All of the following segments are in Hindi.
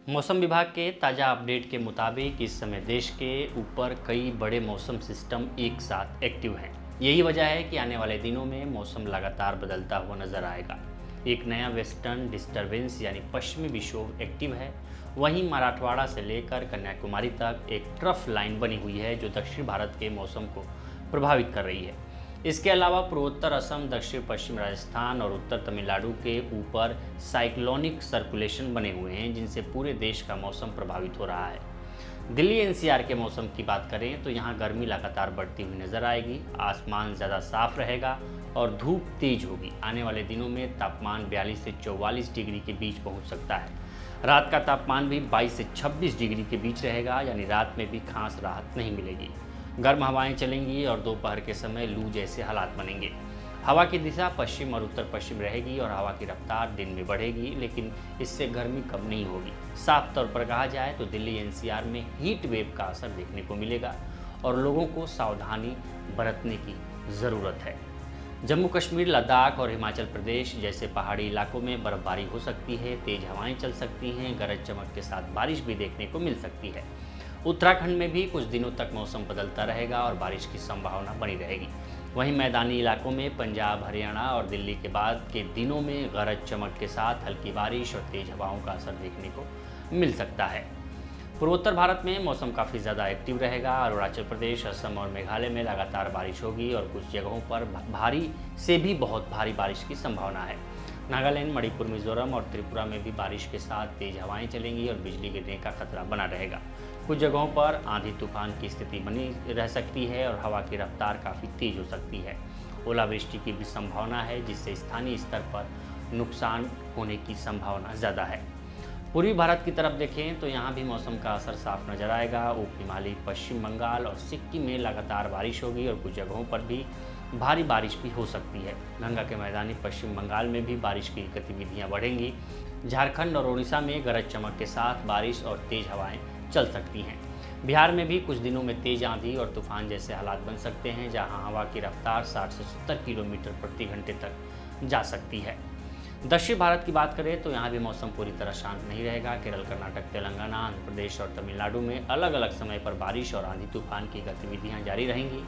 मौसम विभाग के ताज़ा अपडेट के मुताबिक इस समय देश के ऊपर कई बड़े मौसम सिस्टम एक साथ एक्टिव हैं। यही वजह है कि आने वाले दिनों में मौसम लगातार बदलता हुआ नजर आएगा। एक नया वेस्टर्न डिस्टरबेंस यानी पश्चिमी विक्षोभ एक्टिव है। वहीं मराठवाड़ा से लेकर कन्याकुमारी तक एक ट्रफ लाइन बनी हुई है जो दक्षिण भारत के मौसम को प्रभावित कर रही है। इसके अलावा पूर्वोत्तर असम, दक्षिण पश्चिम राजस्थान और उत्तर तमिलनाडु के ऊपर साइक्लोनिक सर्कुलेशन बने हुए हैं जिनसे पूरे देश का मौसम प्रभावित हो रहा है। दिल्ली एनसीआर के मौसम की बात करें तो यहाँ गर्मी लगातार बढ़ती हुई नजर आएगी। आसमान ज़्यादा साफ रहेगा और धूप तेज होगी। आने वाले दिनों में तापमान 42 से 44 डिग्री के बीच पहुँच सकता है। रात का तापमान भी 22 से 26 डिग्री के बीच रहेगा, यानी रात में भी खास राहत नहीं मिलेगी। गर्म हवाएं चलेंगी और दोपहर के समय लू जैसे हालात बनेंगे। हवा की दिशा पश्चिम और उत्तर पश्चिम रहेगी और हवा की रफ्तार दिन में बढ़ेगी, लेकिन इससे गर्मी कम नहीं होगी। साफ तौर पर कहा जाए तो दिल्ली एनसीआर में हीट वेव का असर देखने को मिलेगा और लोगों को सावधानी बरतने की ज़रूरत है। जम्मू कश्मीर, लद्दाख और हिमाचल प्रदेश जैसे पहाड़ी इलाकों में बर्फबारी हो सकती है, तेज हवाएं चल सकती हैं, गरज चमक के साथ बारिश भी देखने को मिल सकती है। उत्तराखंड में भी कुछ दिनों तक मौसम बदलता रहेगा और बारिश की संभावना बनी रहेगी। वहीं मैदानी इलाकों में पंजाब, हरियाणा और दिल्ली के बाद के दिनों में गरज चमक के साथ हल्की बारिश और तेज हवाओं का असर देखने को मिल सकता है। पूर्वोत्तर भारत में मौसम काफ़ी ज़्यादा एक्टिव रहेगा। अरुणाचल प्रदेश, असम और मेघालय में लगातार बारिश होगी और कुछ जगहों पर भारी से भी बहुत भारी बारिश की संभावना है। नागालैंड, मणिपुर, मिजोरम और त्रिपुरा में भी बारिश के साथ तेज हवाएं चलेंगी और बिजली गिरने का खतरा बना रहेगा। कुछ जगहों पर आंधी तूफान की स्थिति बनी रह सकती है और हवा की रफ्तार काफ़ी तेज हो सकती है। ओलावृष्टि की भी संभावना है जिससे स्थानीय स्तर पर नुकसान होने की संभावना ज़्यादा है। पूर्वी भारत की तरफ देखें तो यहाँ भी मौसम का असर साफ नजर आएगा। उप हिमालयी पश्चिम बंगाल और सिक्किम में लगातार बारिश होगी और कुछ जगहों पर भी भारी बारिश भी हो सकती है। गंगा के मैदानी पश्चिम बंगाल में भी बारिश की गतिविधियाँ बढ़ेंगी। झारखंड और उड़ीसा में गरज चमक के साथ बारिश और तेज हवाएं चल सकती हैं। बिहार में भी कुछ दिनों में तेज आंधी और तूफान जैसे हालात बन सकते हैं, जहां हवा की रफ्तार 60 से 70 किलोमीटर प्रति घंटे तक जा सकती है। दक्षिण भारत की बात करें तो यहाँ भी मौसम पूरी तरह शांत नहीं रहेगा। केरल, कर्नाटक, तेलंगाना, आंध्र प्रदेश और तमिलनाडु में अलग अलग समय पर बारिश और आंधी तूफान की गतिविधियाँ जारी रहेंगी।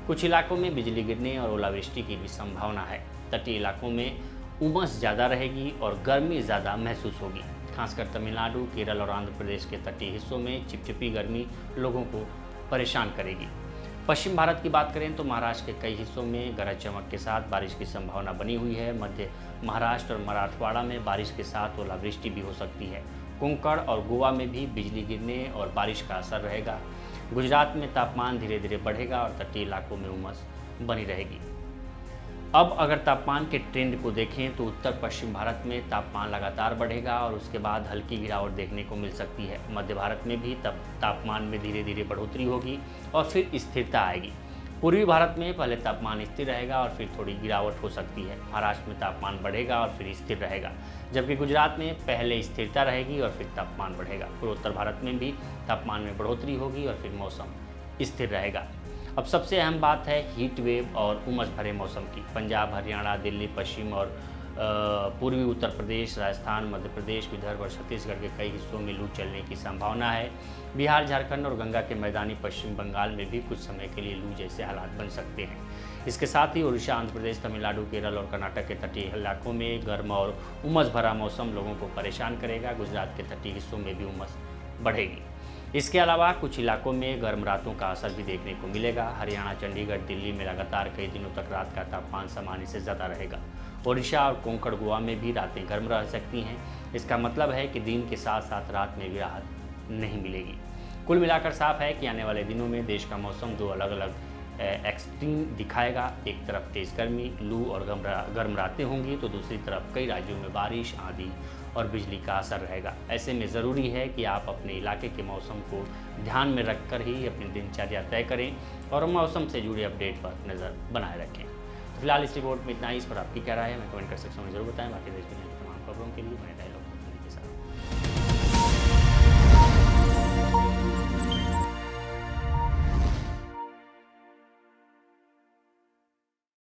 कुछ इलाकों में बिजली गिरने और ओलावृष्टि की भी संभावना है। तटीय इलाकों में उमस ज़्यादा रहेगी और गर्मी ज़्यादा महसूस होगी। खासकर तमिलनाडु, केरल और आंध्र प्रदेश के तटीय हिस्सों में चिपचिपी गर्मी लोगों को परेशान करेगी। पश्चिम भारत की बात करें तो महाराष्ट्र के कई हिस्सों में गरज चमक के साथ बारिश की संभावना बनी हुई है। मध्य महाराष्ट्र और मराठवाड़ा में बारिश के साथ ओलावृष्टि भी हो सकती है। कोंकण और गोवा में भी बिजली गिरने और बारिश का असर रहेगा। गुजरात में तापमान धीरे धीरे बढ़ेगा और तटीय इलाकों में उमस बनी रहेगी। अब अगर तापमान के ट्रेंड को देखें तो उत्तर पश्चिम भारत में तापमान लगातार बढ़ेगा और उसके बाद हल्की गिरावट देखने को मिल सकती है। मध्य भारत में भी तापमान में धीरे धीरे बढ़ोतरी होगी और फिर स्थिरता आएगी। पूर्वी भारत में पहले तापमान स्थिर रहेगा और फिर थोड़ी गिरावट हो सकती है। महाराष्ट्र में तापमान बढ़ेगा और फिर स्थिर रहेगा, जबकि गुजरात में पहले स्थिरता रहेगी और फिर तापमान बढ़ेगा। पूर्वोत्तर भारत में भी तापमान में बढ़ोतरी होगी और फिर मौसम स्थिर रहेगा। अब सबसे अहम बात है हीट वेव और उमस भरे मौसम की। पंजाब, हरियाणा, दिल्ली, पश्चिम और पूर्वी उत्तर प्रदेश, राजस्थान, मध्य प्रदेश, विदर्भ और छत्तीसगढ़ के कई हिस्सों में लू चलने की संभावना है। बिहार, झारखंड और गंगा के मैदानी पश्चिम बंगाल में भी कुछ समय के लिए लू जैसे हालात बन सकते हैं। इसके साथ ही उड़ीसा, आंध्र प्रदेश, तमिलनाडु, केरल और कर्नाटक के तटीय इलाकों में गर्म और उमस भरा मौसम लोगों को परेशान करेगा। गुजरात के तटीय हिस्सों में भी उमस बढ़ेगी। इसके अलावा कुछ इलाकों में गर्म रातों का असर भी देखने को मिलेगा। हरियाणा, चंडीगढ़, दिल्ली में लगातार कई दिनों तक रात का तापमान सामान्य से ज़्यादा रहेगा। ओडिशा और कोंकण, गोवा में भी रातें गर्म रह सकती हैं। इसका मतलब है कि दिन के साथ साथ रात में भी राहत नहीं मिलेगी। कुल मिलाकर साफ है कि आने वाले दिनों में देश का मौसम दो अलग अलग एक्सट्रीम दिखाएगा। एक तरफ तेज़ गर्मी, लू और गर्म रातें होंगी तो दूसरी तरफ कई राज्यों में बारिश, आंधी और बिजली का असर रहेगा। ऐसे में ज़रूरी है कि आप अपने इलाके के मौसम को ध्यान में रखकर ही अपनी दिनचर्या तय करें और मौसम से जुड़े अपडेट पर नज़र बनाए रखें। फिलहाल इस रिपोर्ट में इतना ही। इस पर आपकी क्या राय है, मैं कमेंट कर सेक्शन में जरूर बताएं। बाकी देश दुनिया की तमाम खबरों के लिए बने रहे।